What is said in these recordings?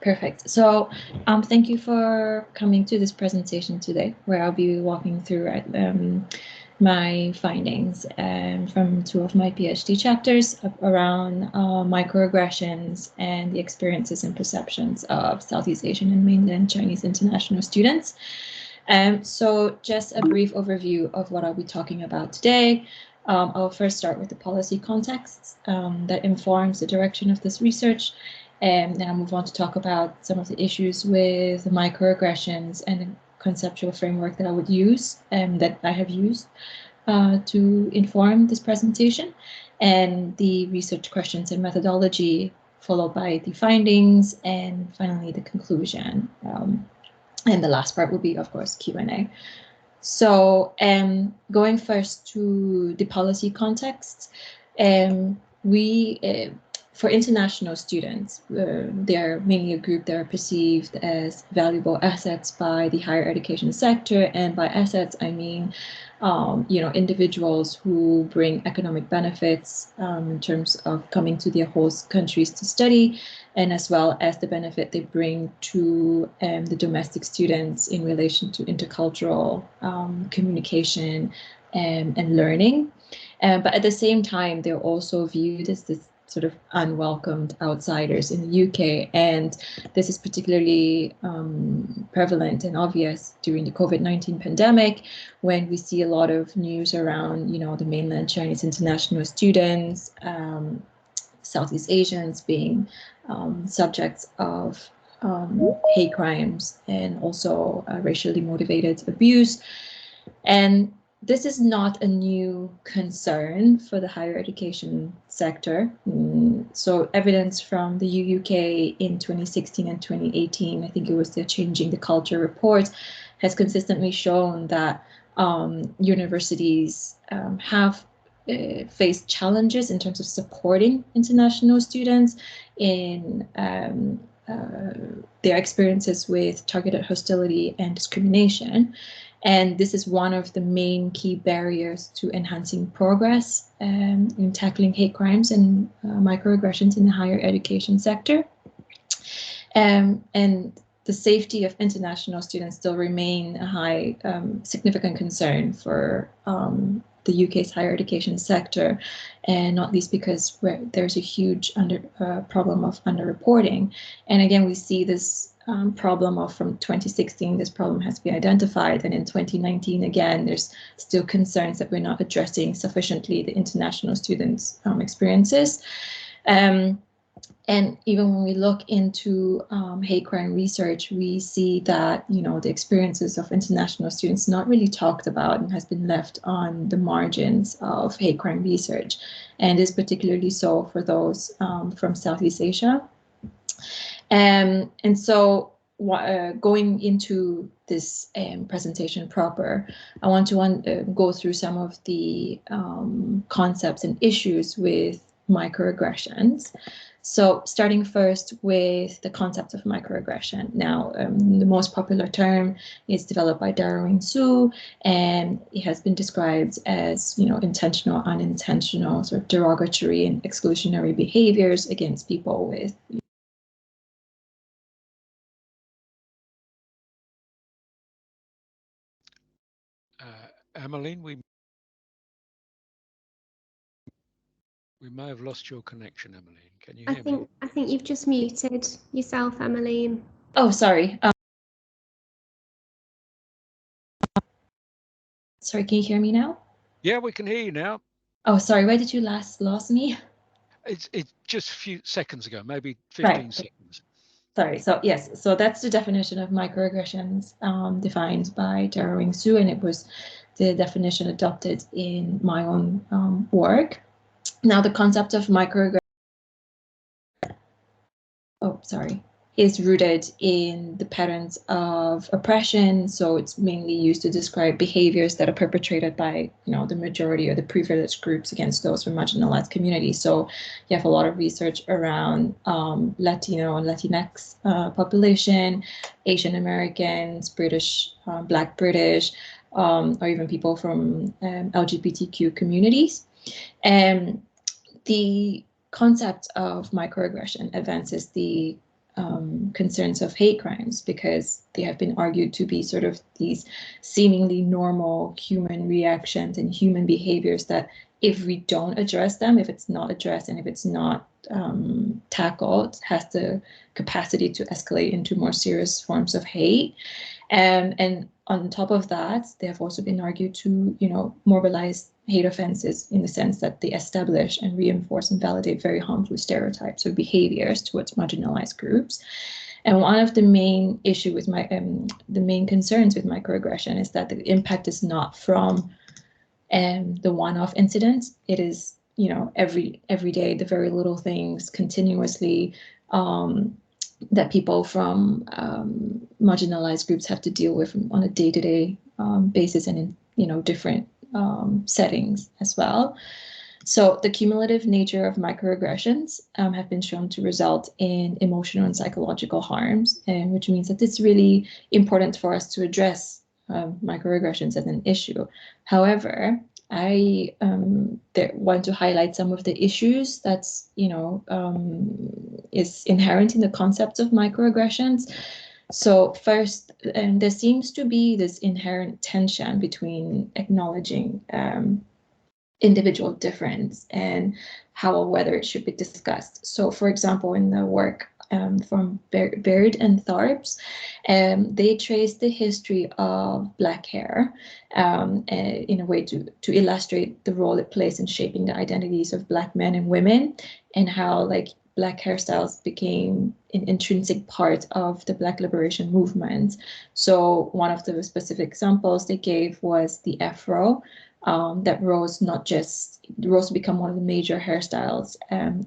Perfect. So thank you for coming to this presentation today, where I'll be walking through my findings from two of my PhD chapters around microaggressions and the experiences and perceptions of Southeast Asian and Mainland Chinese international students. So just a brief overview of what I'll be talking about today. I'll first start with the policy context that informs the direction of this research. And then I'll move on to talk about some of the issues with the microaggressions and the conceptual framework that I would use and that I have used to inform this presentation, and the research questions and methodology, followed by the findings, and finally the conclusion. And the last part will be, of course, Q&A. So going first to the policy context, for international students, they're mainly a group that are perceived as valuable assets by the higher education sector. And by assets, I mean, individuals who bring economic benefits in terms of coming to their host countries to study, and as well as the benefit they bring to the domestic students in relation to intercultural communication and learning. But at the same time, they're also viewed as this sort of unwelcomed outsiders in the UK. And this is particularly prevalent and obvious during the COVID-19 pandemic, when we see a lot of news around, the mainland Chinese international students, Southeast Asians being subjects of hate crimes and also racially motivated abuse. And this is not a new concern for the higher education sector. So evidence from the UK in 2016 and 2018, I think it was the Changing the Culture report, has consistently shown that universities have faced challenges in terms of supporting international students in their experiences with targeted hostility and discrimination. And this is one of the main key barriers to enhancing progress in tackling hate crimes and microaggressions in the higher education sector. And the safety of international students still remain a high, significant concern for the UK's higher education sector, and not least because there's a huge problem of underreporting. And again, we see this problem from 2016, this problem has been identified, and in 2019, again, there's still concerns that we're not addressing sufficiently the international students' experiences. And even when we look into hate crime research, we see that, the experiences of international students not really talked about and has been left on the margins of hate crime research, and is particularly so for those from Southeast Asia. And so going into this presentation proper, I want to go through some of the concepts and issues with microaggressions. So starting first with the concept of microaggression. Now, the most popular term is developed by Darwin Su, and it has been described as, intentional, unintentional, sort of derogatory and exclusionary behaviors against people with Ammeline, we may have lost your connection, Ammeline. Can you hear me? I think you've just muted yourself, Ammeline. Oh, sorry. Sorry, can you hear me now? Yeah, we can hear you now. Oh, sorry. Where did you last lost me? It's just a few seconds ago, maybe 15 seconds. Sorry. So yes, so that's the definition of microaggressions defined by Darwin Su, and it was the definition adopted in my own work. Now, the concept of microaggression, is rooted in the patterns of oppression. So it's mainly used to describe behaviors that are perpetrated by, the majority or the privileged groups against those from marginalized communities. So you have a lot of research around Latino and Latinx population, Asian Americans, British, Black British, or even people from LGBTQ communities. And the concept of microaggression advances the concerns of hate crimes, because they have been argued to be sort of these seemingly normal human reactions and human behaviors that if we don't address them, if it's not addressed and if it's not tackled, has the capacity to escalate into more serious forms of hate. And on top of that, they have also been argued to, mobilize hate offenses in the sense that they establish and reinforce and validate very harmful stereotypes or behaviors towards marginalized groups. And one of the main the main concerns with microaggression is that the impact is not from the one-off incidents. It is, every day, the very little things continuously that people from marginalized groups have to deal with on a day-to-day basis and in, different settings as well. So the cumulative nature of microaggressions have been shown to result in emotional and psychological harms, which means that it's really important for us to address microaggressions as an issue. However, I want to highlight some of the issues that's, is inherent in the concept of microaggressions. So first, there seems to be this inherent tension between acknowledging individual difference and how or whether it should be discussed. So for example, in the work from Bred and Thorpes, they trace the history of Black hair in a way to illustrate the role it plays in shaping the identities of Black men and women, and how Black hairstyles became an intrinsic part of the Black liberation movement. So one of the specific examples they gave was the afro, that rose to become one of the major hairstyles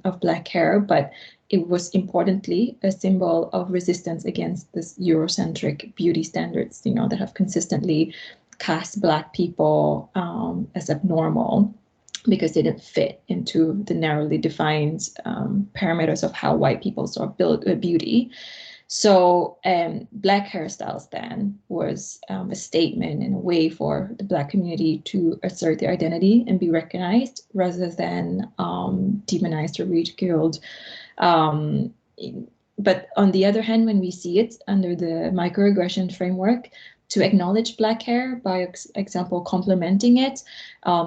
of Black hair, but it was importantly a symbol of resistance against this Eurocentric beauty standards, that have consistently cast Black people as abnormal, because they didn't fit into the narrowly defined parameters of how white people saw beauty. So Black hairstyles then was a statement and a way for the Black community to assert their identity and be recognized, rather than demonized or ridiculed. But on the other hand, when we see it under the microaggression framework, to acknowledge Black hair, by example, complimenting it,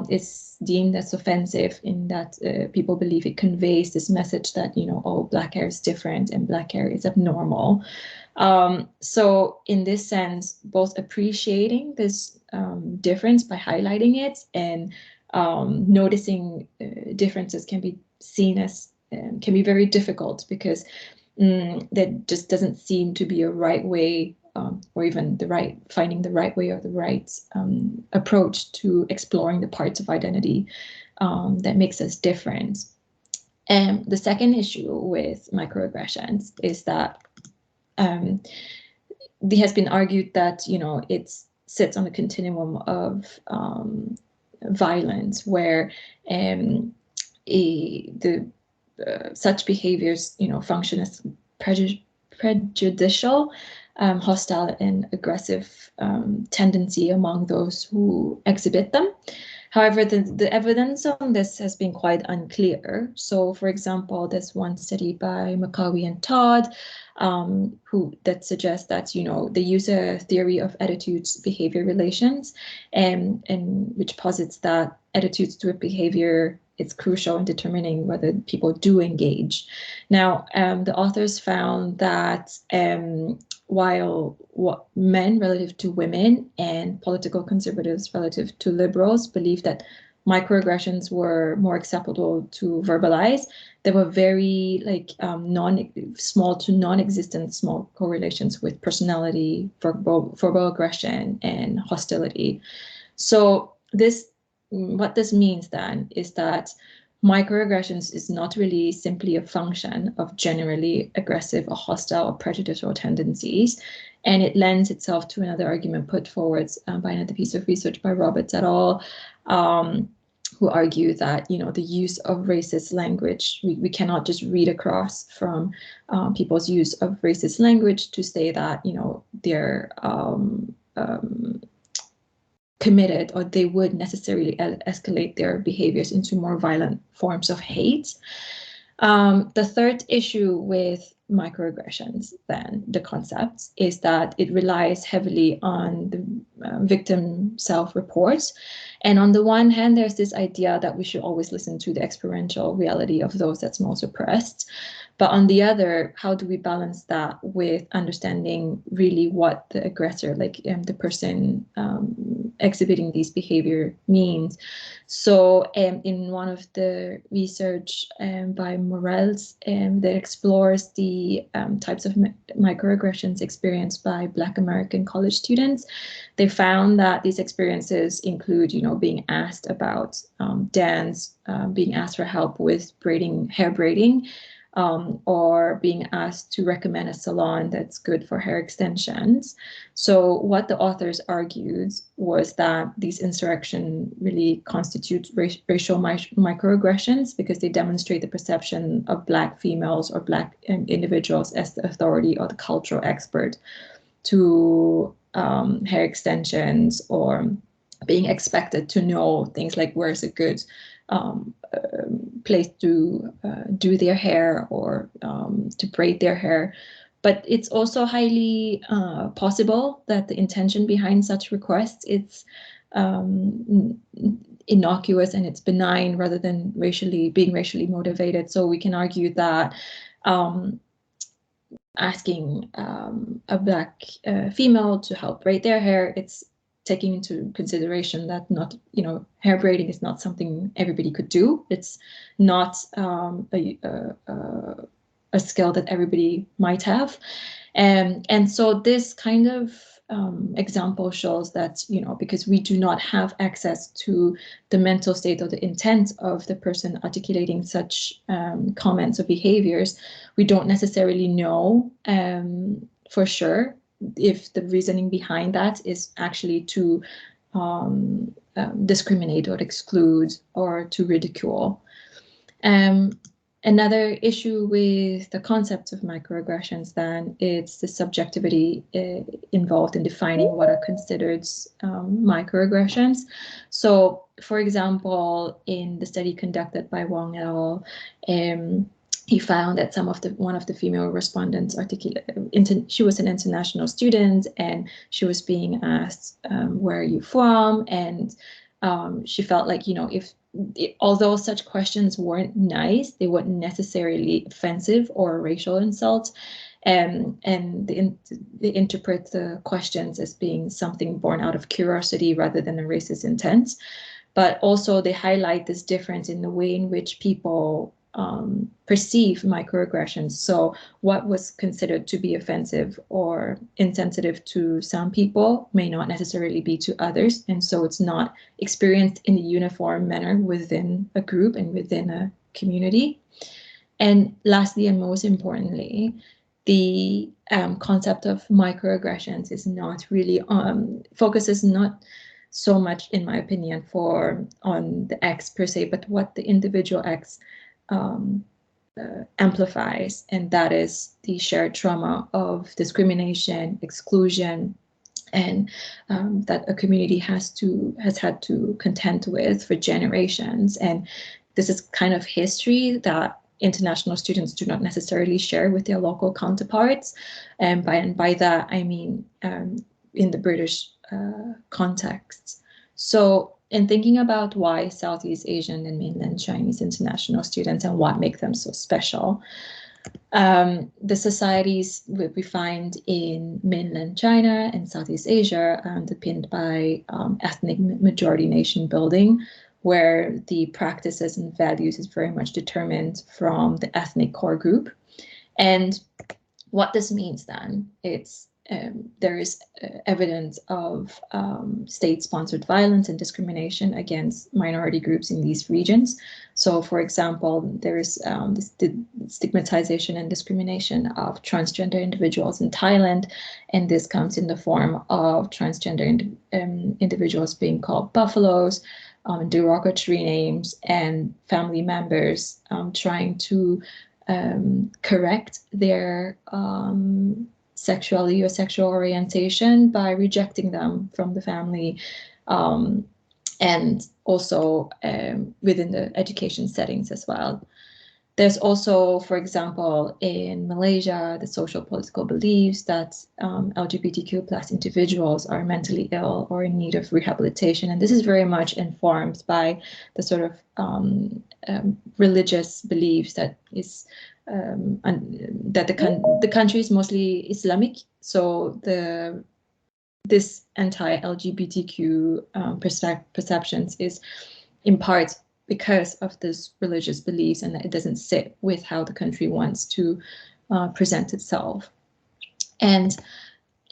is deemed as offensive in that people believe it conveys this message that, oh, Black hair is different and Black hair is abnormal. So in this sense, both appreciating this difference by highlighting it and noticing differences can be seen as, can be very difficult, because that just doesn't seem to be a right way, or even finding the right way or the right approach to exploring the parts of identity that makes us different. And the second issue with microaggressions is that it has been argued that, it sits on a continuum of violence, where such behaviors, function as prejudicial, hostile and aggressive tendency among those who exhibit them. However, the evidence on this has been quite unclear. So, for example, there's one study by McCauley and Todd that suggests that, they use a theory of attitudes behavior relations, and which posits that attitudes to a behavior is crucial in determining whether people do engage. Now, the authors found that while men relative to women and political conservatives relative to liberals believe that microaggressions were more acceptable to verbalize, there were very small to non-existent small correlations with personality, verbal aggression, and hostility. So what this means then is that microaggressions is not really simply a function of generally aggressive or hostile or prejudicial tendencies, and it lends itself to another argument put forward by another piece of research by Roberts et al., who argue that, the use of racist language, we cannot just read across from people's use of racist language to say that, they're committed, or they would necessarily escalate their behaviors into more violent forms of hate. The third issue with microaggressions, then, the concept, is that it relies heavily on the victim self-reports. And on the one hand, there's this idea that we should always listen to the experiential reality of those that's most oppressed. But on the other, how do we balance that with understanding really what the aggressor, like the person exhibiting these behavior, means? So in one of the research by Morels that explores the types of microaggressions experienced by Black American college students, they found that these experiences include, being asked about dance, being asked for help with hair braiding, or being asked to recommend a salon that's good for hair extensions. So what the authors argued was that these insurrections really constitute racial microaggressions because they demonstrate the perception of Black females or Black individuals as the authority or the cultural expert to hair extensions, or being expected to know things like where's a good place to do their hair or to braid their hair. But it's also highly possible that the intention behind such requests is innocuous and it's benign rather than being racially motivated. So we can argue that asking a Black female to help braid their hair, it's taking into consideration that hair braiding is not something everybody could do. It's not a skill that everybody might have. And so this kind of example shows that, because we do not have access to the mental state or the intent of the person articulating such comments or behaviors, we don't necessarily know for sure if the reasoning behind that is actually to discriminate or exclude or to ridicule. Another issue with the concept of microaggressions, then, it's the subjectivity involved in defining what are considered microaggressions. So, for example, in the study conducted by Wang et al., he found that one of the female respondents she was an international student, and she was being asked, where are you from? And she felt like, although such questions weren't nice, they weren't necessarily offensive or a racial insult. And they interpret the questions as being something born out of curiosity rather than a racist intent. But also they highlight this difference in the way in which people perceive microaggressions. So what was considered to be offensive or insensitive to some people may not necessarily be to others. And so it's not experienced in a uniform manner within a group and within a community. And lastly, and most importantly, the concept of microaggressions is not really focuses not so much, in my opinion, on the X per se, but what the individual X amplifies, and that is the shared trauma of discrimination, exclusion, and that a community has had to contend with for generations. And this is kind of history that international students do not necessarily share with their local counterparts. And by that, I mean in the British context. So in thinking about why Southeast Asian and mainland Chinese international students and what makes them so special, the societies we find in mainland China and Southeast Asia are underpinned by ethnic majority nation building, where the practices and values is very much determined from the ethnic core group. And what this means then, there is evidence of state-sponsored violence and discrimination against minority groups in these regions. So, for example, there is the stigmatization and discrimination of transgender individuals in Thailand, and this comes in the form of transgender individuals being called buffaloes, derogatory names, and family members trying to correct their sexuality or sexual orientation by rejecting them from the family, and also within the education settings as well. There's also, for example, in Malaysia, the social political beliefs that LGBTQ plus individuals are mentally ill or in need of rehabilitation. And this is very much informed by the sort of religious beliefs that is that the country is mostly Islamic. So this anti-LGBTQ perceptions is in part because of this religious beliefs, and that it doesn't sit with how the country wants to present itself. And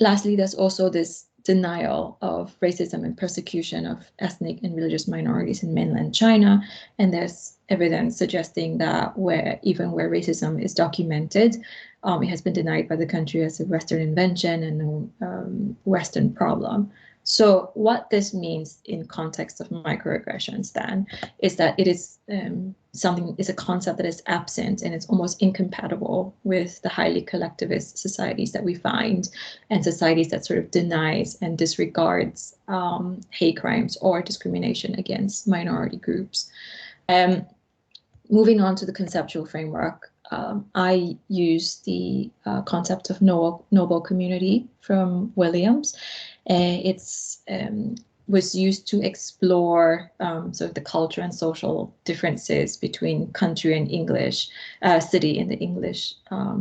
lastly, there's also this denial of racism and persecution of ethnic and religious minorities in mainland China. And there's evidence suggesting that even where racism is documented, it has been denied by the country as a Western invention and a Western problem. So what this means in context of microaggressions then is that it is is a concept that is absent and it's almost incompatible with the highly collectivist societies that we find, and societies that sort of denies and disregards hate crimes or discrimination against minority groups. Moving on to the conceptual framework, I use the concept of knowable community from Williams. It's was used to explore sort of the culture and social differences between country and English city in the English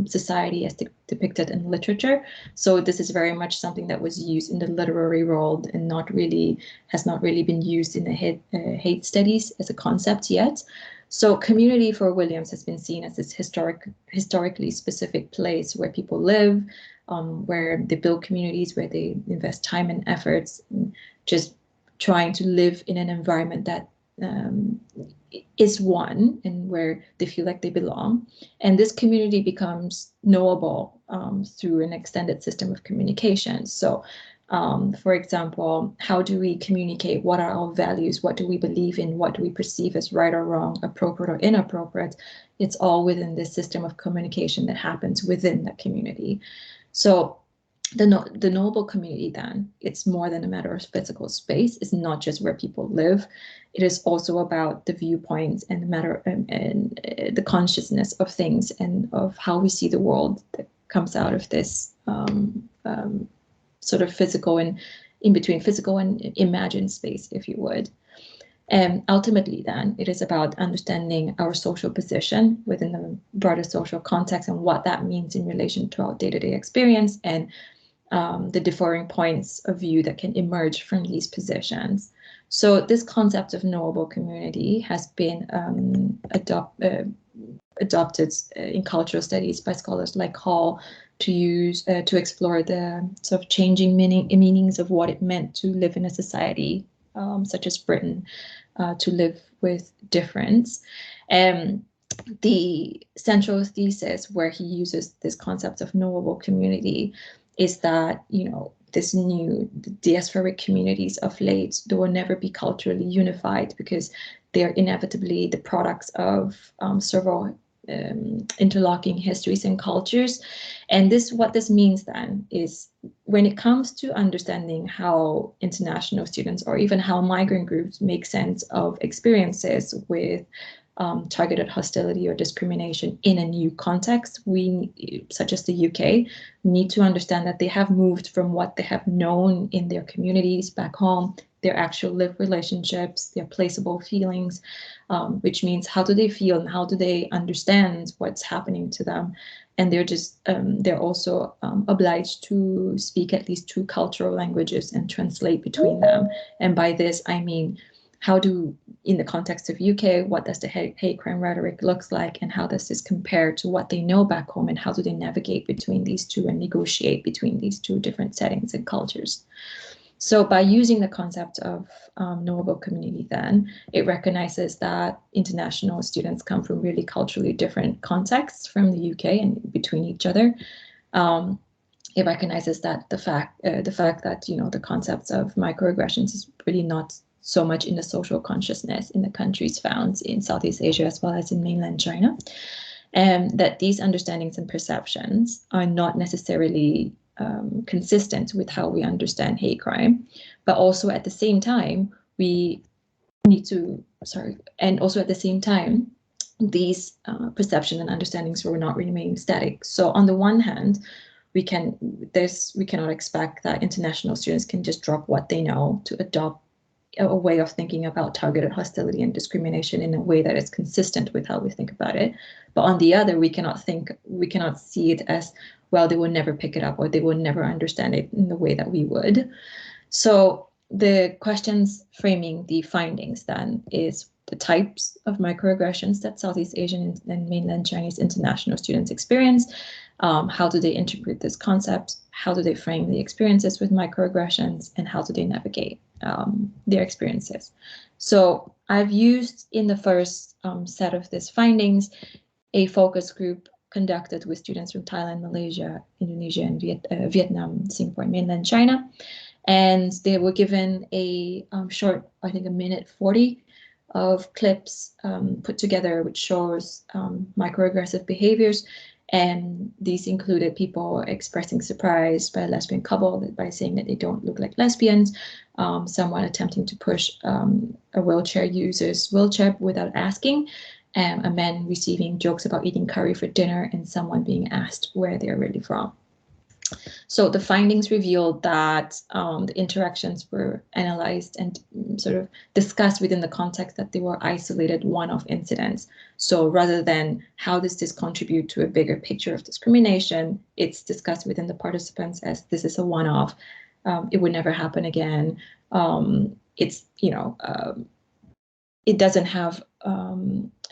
society as depicted in literature. So this is very much something that was used in the literary world and has not really been used in the hate studies as a concept yet. So community for Williams has been seen as this historically specific place where people live, where they build communities, where they invest time and efforts, in just trying to live in an environment that is one and where they feel like they belong. And this community becomes knowable through an extended system of communication. So for example, how do we communicate? What are our values? What do we believe in? What do we perceive as right or wrong, appropriate or inappropriate? It's all within this system of communication that happens within the community. So the knowable community then, it's more than a matter of physical space. It's not just where people live. It is also about the viewpoints and the matter and the consciousness of things and of how we see the world that comes out of this sort of physical and in between physical and imagined space, if you would. And ultimately then, it is about understanding our social position within the broader social context and what that means in relation to our day-to-day experience and the differing points of view that can emerge from these positions. So this concept of knowable community has been adopted in cultural studies by scholars like Hall to explore the sort of changing meanings of what it meant to live in a society such as Britain, to live with difference. The central thesis where he uses this concept of knowable community is that, this new diasporic communities of late, they will never be culturally unified because they are inevitably the products of several interlocking histories and cultures. And what this means then is when it comes to understanding how international students or even how migrant groups make sense of experiences with targeted hostility or discrimination in a new context, such as the UK, need to understand that they have moved from what they have known in their communities back home, their actual lived relationships, their placeable feelings, which means how do they feel and how do they understand what's happening to them. And they're also obliged to speak at least 2 cultural languages and translate between them. And by this, I mean, in the context of UK, what does the hate crime rhetoric looks like, and how does this compare to what they know back home, and how do they navigate between these two and negotiate between these 2 different settings and cultures? So by using the concept of knowable community then, it recognizes that international students come from really culturally different contexts from the UK and between each other. It recognizes that the fact that, the concepts of microaggressions is really not so much in the social consciousness in the countries found in Southeast Asia as well as in mainland China, and that these understandings and perceptions are not necessarily consistent with how we understand hate crime, but also at the same time, we need to, and also at the same time, these perception and understandings were not remaining static. So on the one hand, we cannot expect that international students can just drop what they know to adopt a way of thinking about targeted hostility and discrimination in a way that is consistent with how we think about it. But on the other, we cannot see it as, well, they will never pick it up or they will never understand it in the way that we would. So the questions framing the findings then is the types of microaggressions that Southeast Asian and mainland Chinese international students experience. How do they interpret this concept? How do they frame the experiences with microaggressions? And how do they navigate their experiences? So I've used in the first set of these findings a focus group conducted with students from Thailand, Malaysia, Indonesia, and Vietnam, Singapore, and mainland China. And they were given a short, I think 1:40 of clips put together, which shows microaggressive behaviors. And these included people expressing surprise by a lesbian couple by saying that they don't look like lesbians, someone attempting to push a wheelchair user's wheelchair without asking, a man receiving jokes about eating curry for dinner, and someone being asked where they're really from. So the findings revealed that the interactions were analyzed and sort of discussed within the context that they were isolated one-off incidents. So rather than how does this contribute to a bigger picture of discrimination, it's discussed within the participants as this is a one-off. It would never happen again. It's, it doesn't have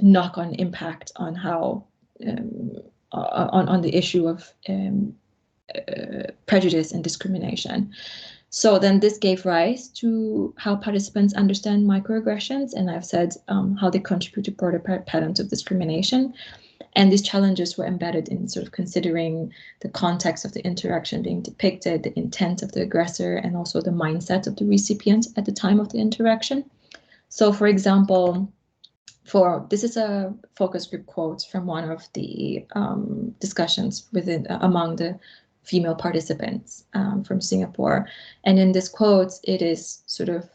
knock-on impact on how on the issue of prejudice and discrimination. So then this gave rise to how participants understand microaggressions, and I've said how they contribute to broader patterns of discrimination. And these challenges were embedded in sort of considering the context of the interaction being depicted, the intent of the aggressor, and also the mindset of the recipient at the time of the interaction. So for example, this is a focus group quote from one of the discussions among the female participants from Singapore. And in this quote, it is sort of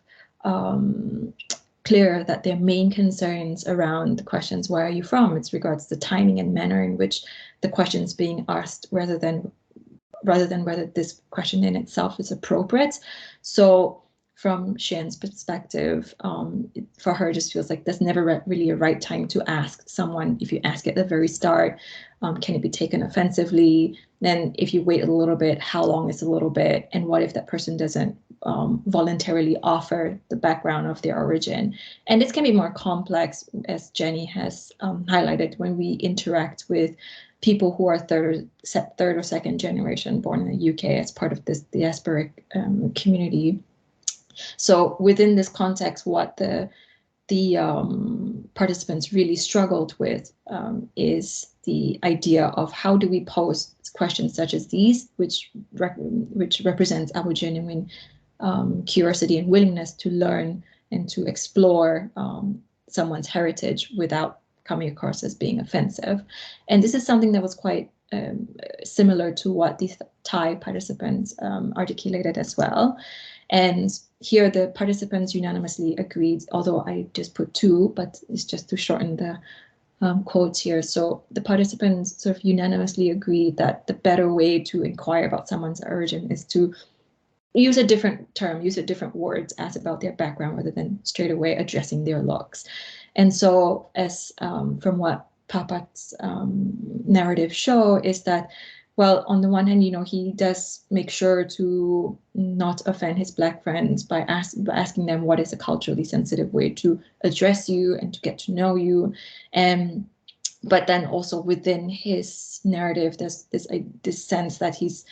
clear that their main concerns around the questions, where are you from? It's regards the timing and manner in which the question is being asked, rather than whether this question in itself is appropriate. So from Xian's perspective, for her, it just feels like there's never really a right time to ask someone. If you ask at the very start, can it be taken offensively? Then if you wait a little bit, how long is a little bit? And what if that person doesn't voluntarily offer the background of their origin? And this can be more complex, as Jenny has highlighted, when we interact with people who are third or second generation born in the UK as part of this diasporic community. So within this context, what the participants really struggled with is the idea of how do we pose questions such as these, which represents our genuine curiosity and willingness to learn and to explore someone's heritage without coming across as being offensive. And this is something that was quite similar to what the Thai participants articulated as well. And here the participants unanimously agreed, although I just put two, but it's just to shorten the quotes here. So the participants sort of unanimously agreed that the better way to inquire about someone's origin is to use a different term, use a different words, ask about their background rather than straight away addressing their looks. And so as from what Papat's narrative show is that, well, on the one hand, he does make sure to not offend his Black friends by asking them what is a culturally sensitive way to address you and to get to know you. But then also within his narrative, there's this sense that he's,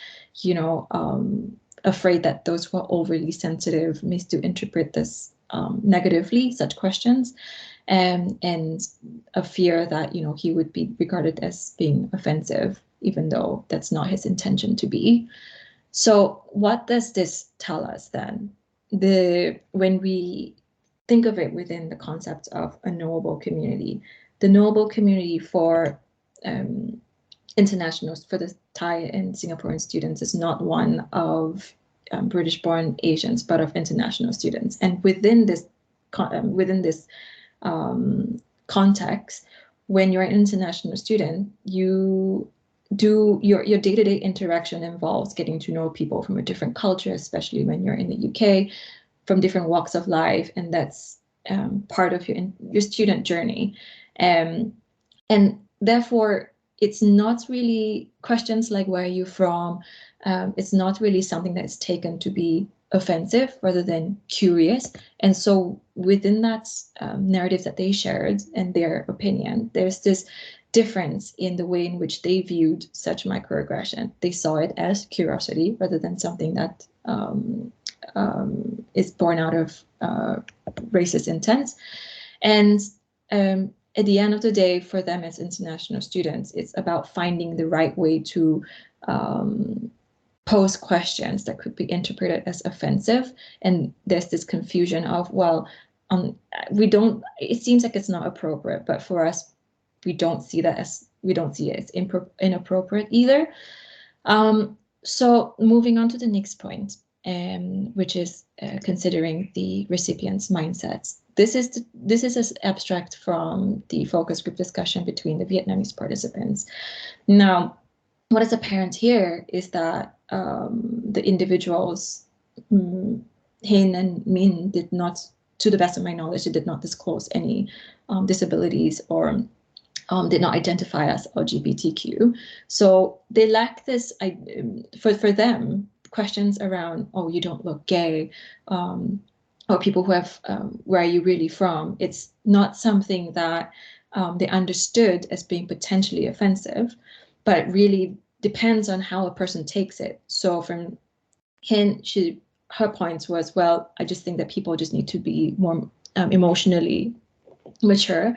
afraid that those who are overly sensitive may still interpret this negatively, such questions, and a fear that, he would be regarded as being offensive, even though that's not his intention to be. So what does this tell us then? When we think of it within the concept of a knowable community, the knowable community for internationals, for the Thai and Singaporean students, is not one of British-born Asians, but of international students. And within this context, when you're an international student, you do your day-to-day interaction involves getting to know people from a different culture, especially when you're in the UK, from different walks of life, and that's part of your student journey. And therefore, it's not really questions like where are you from. It's not really something that's taken to be offensive rather than curious. And so within that narrative that they shared and their opinion, there's this difference in the way in which they viewed such microaggression. They saw it as curiosity rather than something that is born out of racist intent. And at the end of the day, for them as international students, it's about finding the right way to pose questions that could be interpreted as offensive. And there's this confusion of, well, it seems like it's not appropriate, but for us, we don't see it as inappropriate either. So moving on to the next point, which is considering the recipient's mindsets. This is as abstract from the focus group discussion between the Vietnamese participants. Now, what is apparent here is that the individuals, Hin and Min, did not, to the best of my knowledge, they did not disclose any disabilities or did not identify as LGBTQ. So they lack this, for them, questions around, oh, you don't look gay, or people who have, where are you really from? It's not something that they understood as being potentially offensive, but it really depends on how a person takes it. So from Hin, her points was, well, I just think that people just need to be more emotionally mature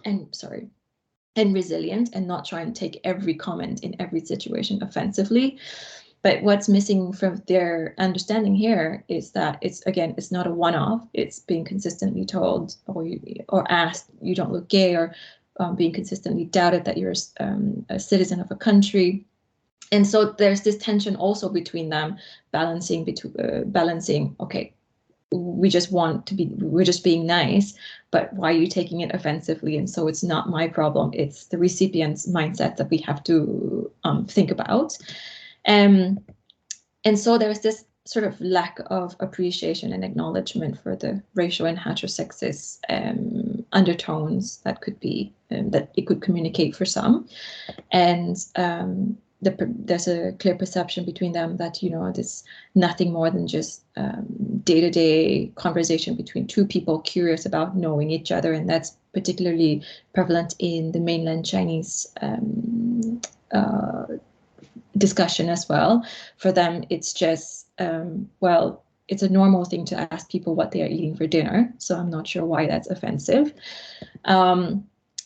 and resilient, and not try and take every comment in every situation offensively. But what's missing from their understanding here is that it's not a one-off. It's being consistently told or asked, you don't look gay, or being consistently doubted that you're a citizen of a country. And so there's this tension also between them, balancing, okay, we're just being nice, but why are you taking it offensively? And so it's not my problem, it's the recipient's mindset that we have to think about. And so there's this sort of lack of appreciation and acknowledgement for the racial and heterosexist undertones that could be, that it could communicate for some. And there's a clear perception between them that, there's nothing more than just day-to-day conversation between two people curious about knowing each other. And that's particularly prevalent in the mainland Chinese discussion as well. For them, it's just, well, it's a normal thing to ask people what they are eating for dinner. So I'm not sure why that's offensive.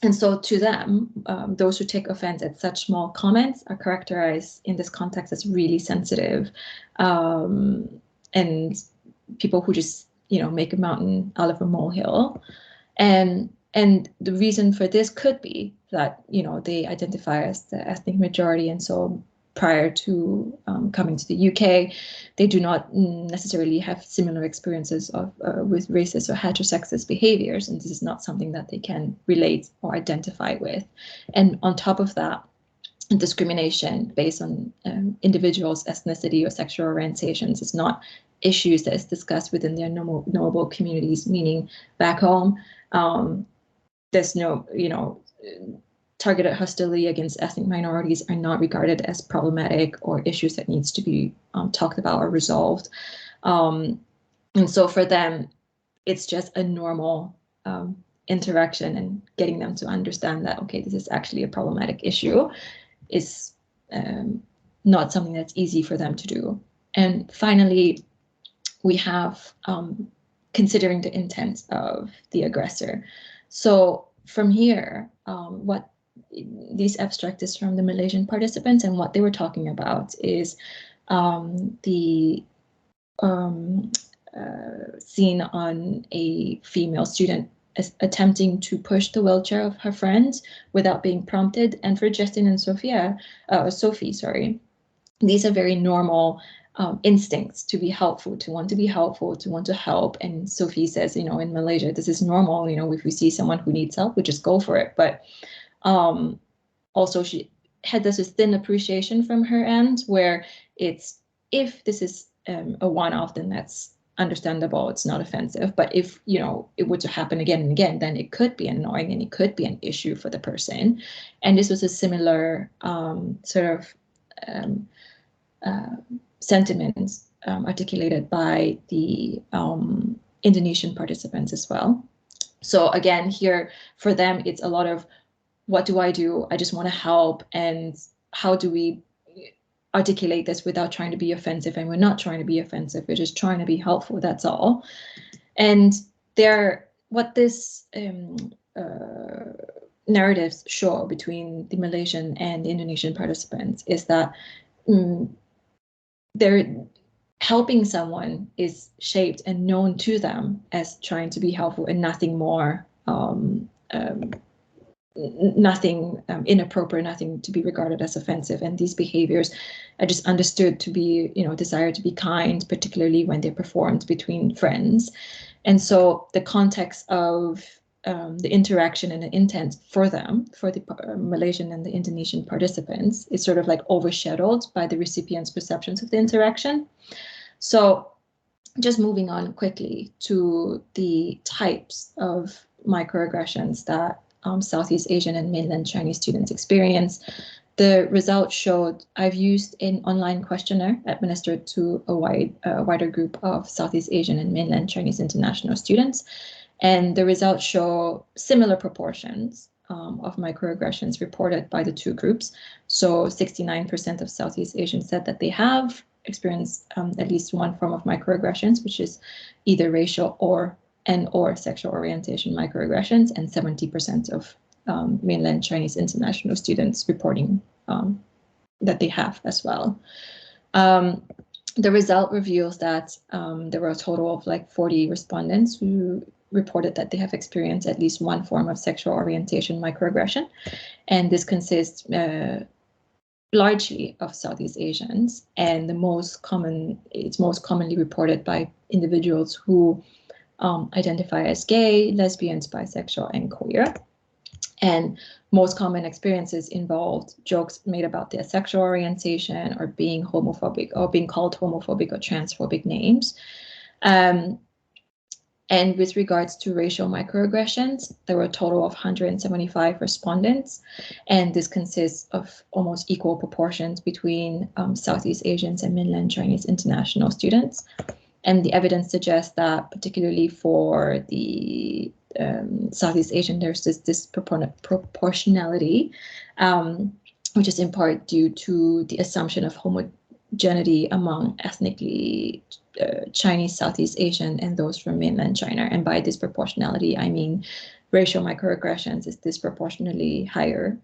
And so to them, those who take offense at such small comments are characterized in this context as really sensitive, and people who just, make a mountain out of a molehill. And the reason for this could be that, they identify as the ethnic majority. And so prior to coming to the UK, they do not necessarily have similar experiences of with racist or heterosexist behaviors, and this is not something that they can relate or identify with. And on top of that, discrimination based on individuals' ethnicity or sexual orientations is not issues that is discussed within their knowable communities, meaning back home, there's no, targeted hostility against ethnic minorities are not regarded as problematic or issues that needs to be talked about or resolved. And so for them, it's just a normal interaction, and getting them to understand that, okay, this is actually a problematic issue is not something that's easy for them to do. And finally, we have considering the intent of the aggressor. So from here, what these abstracts from the Malaysian participants, and what they were talking about is the scene on a female student attempting to push the wheelchair of her friend without being prompted. And for Justin and Sophie, these are very normal instincts to be helpful, to want to help. And Sophie says, you know, in Malaysia, this is normal. You know, if we see someone who needs help, we just go for it. But also she had this thin appreciation from her end where it's, if this is a one-off, then that's understandable, it's not offensive. But if, you know, it were to happen again and again, then it could be annoying and it could be an issue for the person. And this was a similar sort of sentiments articulated by the Indonesian participants as well. So again, here for them, it's a lot of, what do? I just want to help. And how do we articulate this without trying to be offensive? And we're not trying to be offensive, we're just trying to be helpful, that's all. And what this narratives show between the Malaysian and the Indonesian participants is that they're helping someone is shaped and known to them as trying to be helpful and nothing more, nothing inappropriate, nothing to be regarded as offensive. And these behaviors are just understood to be, you know, desire to be kind, particularly when they're performed between friends. And so the context of the interaction and the intent for them, for the Malaysian and the Indonesian participants, is sort of like overshadowed by the recipient's perceptions of the interaction. So just moving on quickly to the types of microaggressions that Southeast Asian and mainland Chinese students experience. The results showed, I've used an online questionnaire administered to a wider group of Southeast Asian and mainland Chinese international students. And the results show similar proportions of microaggressions reported by the two groups. So 69% of Southeast Asians said that they have experienced at least one form of microaggressions, which is either racial or sexual orientation microaggressions, and 70% of mainland Chinese international students reporting that they have as well. The result reveals that there were a total of like 40 respondents who reported that they have experienced at least one form of sexual orientation microaggression, and this consists largely of Southeast Asians, and it's most commonly reported by individuals who identify as gay, lesbians, bisexual, and queer. And most common experiences involved jokes made about their sexual orientation or being homophobic or being called homophobic or transphobic names. And with regards to racial microaggressions, there were a total of 175 respondents, and this consists of almost equal proportions between Southeast Asians and mainland Chinese international students. And the evidence suggests that, particularly for the Southeast Asian, there's this disproportionality, which is in part due to the assumption of homogeneity among ethnically Chinese, Southeast Asian, and those from mainland China. And by disproportionality, I mean racial microaggressions is disproportionately higher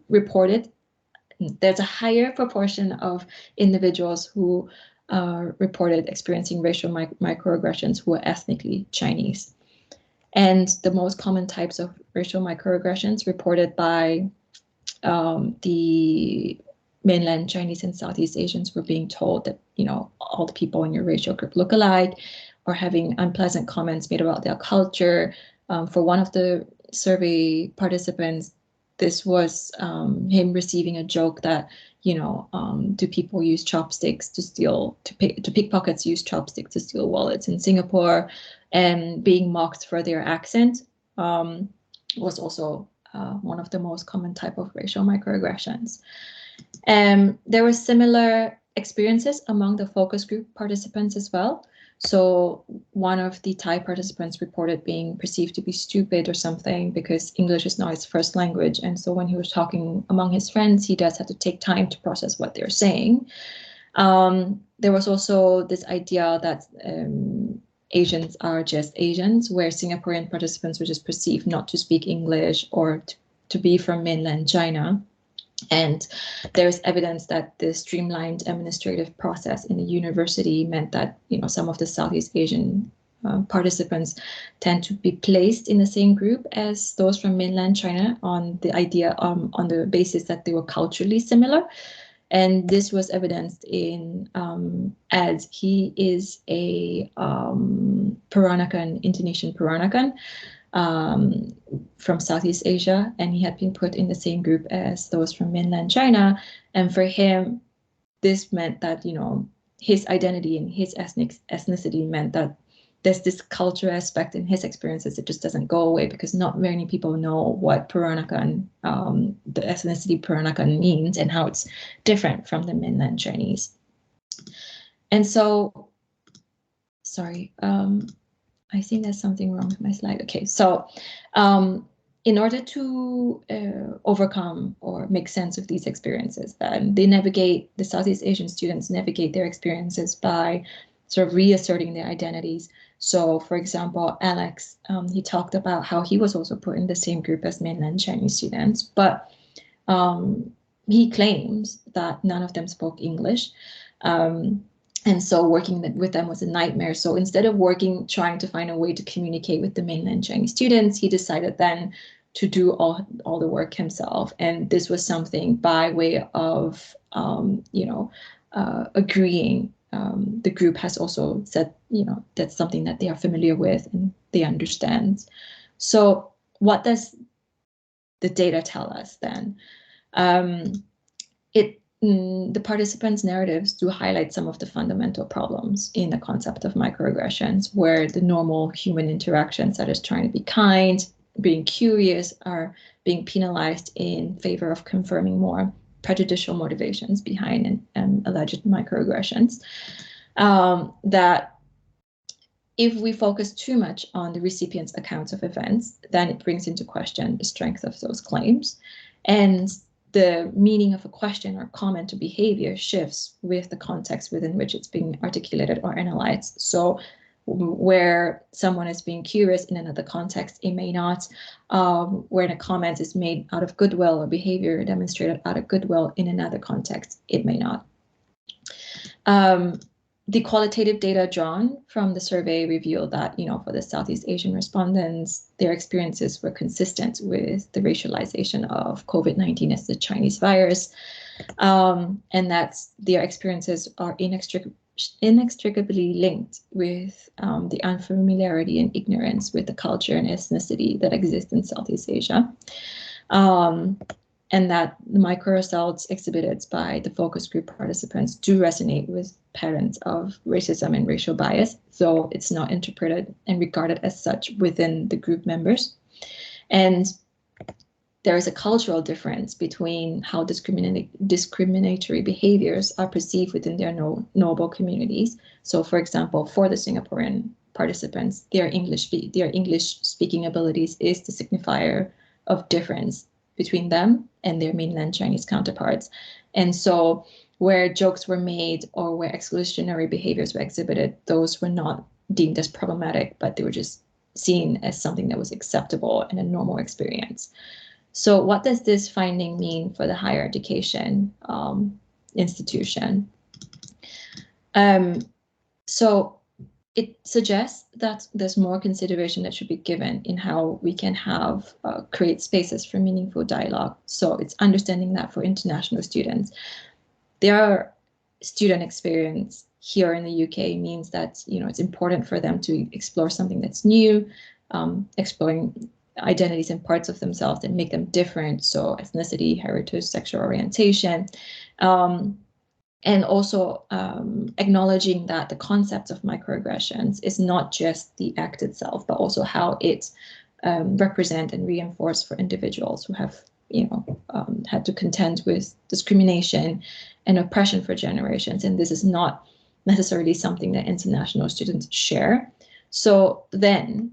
reported. There's a higher proportion of individuals who reported experiencing racial microaggressions who are ethnically Chinese. And the most common types of racial microaggressions reported by the mainland Chinese and Southeast Asians were being told that, you know, all the people in your racial group look alike, or having unpleasant comments made about their culture. For one of the survey participants, this was him receiving a joke that, you know, do people use chopsticks to steal, do pickpockets use chopsticks to steal wallets in Singapore? And being mocked for their accent was also one of the most common type of racial microaggressions. There were similar experiences among the focus group participants as well. So one of the Thai participants reported being perceived to be stupid or something because English is not his first language. And so when he was talking among his friends, he does have to take time to process what they're saying. There was also this idea that Asians are just Asians, where Singaporean participants were just perceived not to speak English or to be from mainland China. And there's evidence that the streamlined administrative process in the university meant that, you know, some of the Southeast Asian participants tend to be placed in the same group as those from mainland China on the idea, on the basis that they were culturally similar. And this was evidenced in as he is a Peranakan, Indonesian Peranakan from Southeast Asia, and he had been put in the same group as those from mainland China. And for him, this meant that, you know, his identity and his ethnicity meant that there's this cultural aspect in his experiences that just doesn't go away, because not many people know what Peranakan, the ethnicity Peranakan means and how it's different from the mainland Chinese. And so, sorry, I think there's something wrong with my slide. Okay, so in order to overcome or make sense of these experiences, then the Southeast Asian students navigate their experiences by sort of reasserting their identities. So, for example, Alex, he talked about how he was also put in the same group as mainland Chinese students, but he claims that none of them spoke English. And so working with them was a nightmare. So instead of trying to find a way to communicate with the mainland Chinese students, he decided then to do all the work himself. And this was something by way of, agreeing. The group has also said, you know, that's something that they are familiar with and they understand. So what does the data tell us then? The participants' narratives do highlight some of the fundamental problems in the concept of microaggressions, where the normal human interactions, that is trying to be kind, being curious, are being penalized in favor of confirming more prejudicial motivations behind alleged microaggressions. That if we focus too much on the recipient's accounts of events, then it brings into question the strength of those claims. And the meaning of a question or comment or behavior shifts with the context within which it's being articulated or analyzed. So where someone is being curious in another context, it may not. Where a comment is made out of goodwill or behavior demonstrated out of goodwill in another context, it may not. The qualitative data drawn from the survey revealed that, you know, for the Southeast Asian respondents, their experiences were consistent with the racialization of COVID-19 as the Chinese virus, and that their experiences are inextricably linked with the unfamiliarity and ignorance with the culture and ethnicity that exist in Southeast Asia. And that the micro-assaults exhibited by the focus group participants do resonate with patterns of racism and racial bias, though it's not interpreted and regarded as such within the group members. And there is a cultural difference between how discriminatory behaviors are perceived within their knowable communities. So, for example, for the Singaporean participants, their English speaking abilities is the signifier of difference between them and their mainland Chinese counterparts. And so where jokes were made or where exclusionary behaviors were exhibited, those were not deemed as problematic, but they were just seen as something that was acceptable and a normal experience. So what does this finding mean for the higher education institution? So it suggests that there's more consideration that should be given in how we can have create spaces for meaningful dialogue. So it's understanding that for international students, their student experience here in the UK means that, you know, it's important for them to explore something that's new, exploring identities and parts of themselves that make them different. So ethnicity, heritage, sexual orientation. And also acknowledging that the concept of microaggressions is not just the act itself, but also how it represent and reinforce for individuals who have, you know, had to contend with discrimination and oppression for generations. And this is not necessarily something that international students share. So then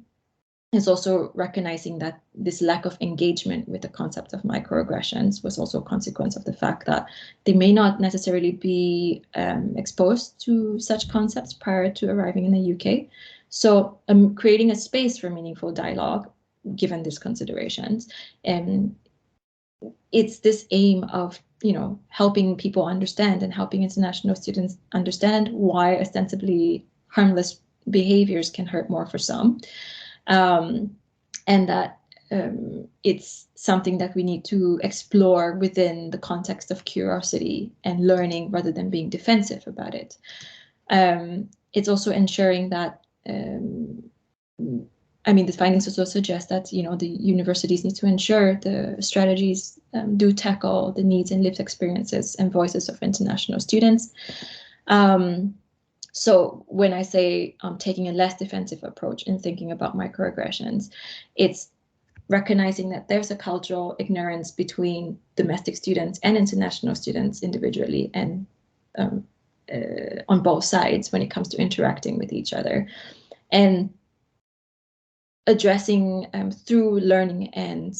is also recognizing that this lack of engagement with the concept of microaggressions was also a consequence of the fact that they may not necessarily be exposed to such concepts prior to arriving in the UK. So creating a space for meaningful dialogue, given these considerations, and it's this aim of, you know, helping people understand and helping international students understand why ostensibly harmless behaviors can hurt more for some. And that it's something that we need to explore within the context of curiosity and learning rather than being defensive about it. It's also ensuring that, I mean, the findings also suggest that, you know, the universities need to ensure the strategies do tackle the needs and lived experiences and voices of international students. So when I say taking a less defensive approach in thinking about microaggressions, it's recognizing that there's a cultural ignorance between domestic students and international students individually and on both sides when it comes to interacting with each other, and addressing through learning and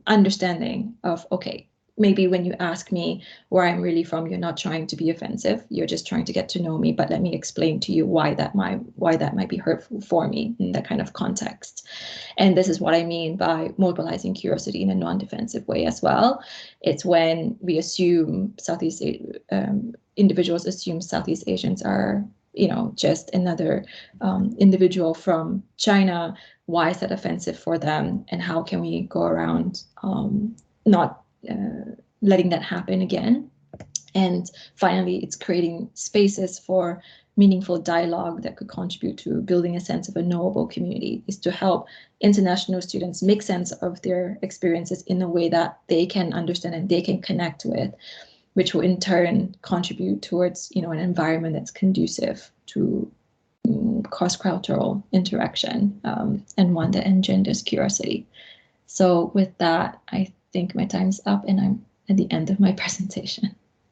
understanding of, okay, maybe when you ask me where I'm really from, you're not trying to be offensive, you're just trying to get to know me, but let me explain to you why that might be hurtful for me in that kind of context. And this is what I mean by mobilizing curiosity in a non-defensive way as well. It's when we assume individuals assume Southeast Asians are, you know, just another individual from China. Why is that offensive for them? And how can we go around not letting that happen again? And finally, it's creating spaces for meaningful dialogue that could contribute to building a sense of a knowable community, is to help international students make sense of their experiences in a way that they can understand and they can connect with, which will in turn contribute towards, you know, an environment that's conducive to cross-cultural interaction and one that engenders curiosity. So with that, I think my time's up and I'm at the end of my presentation.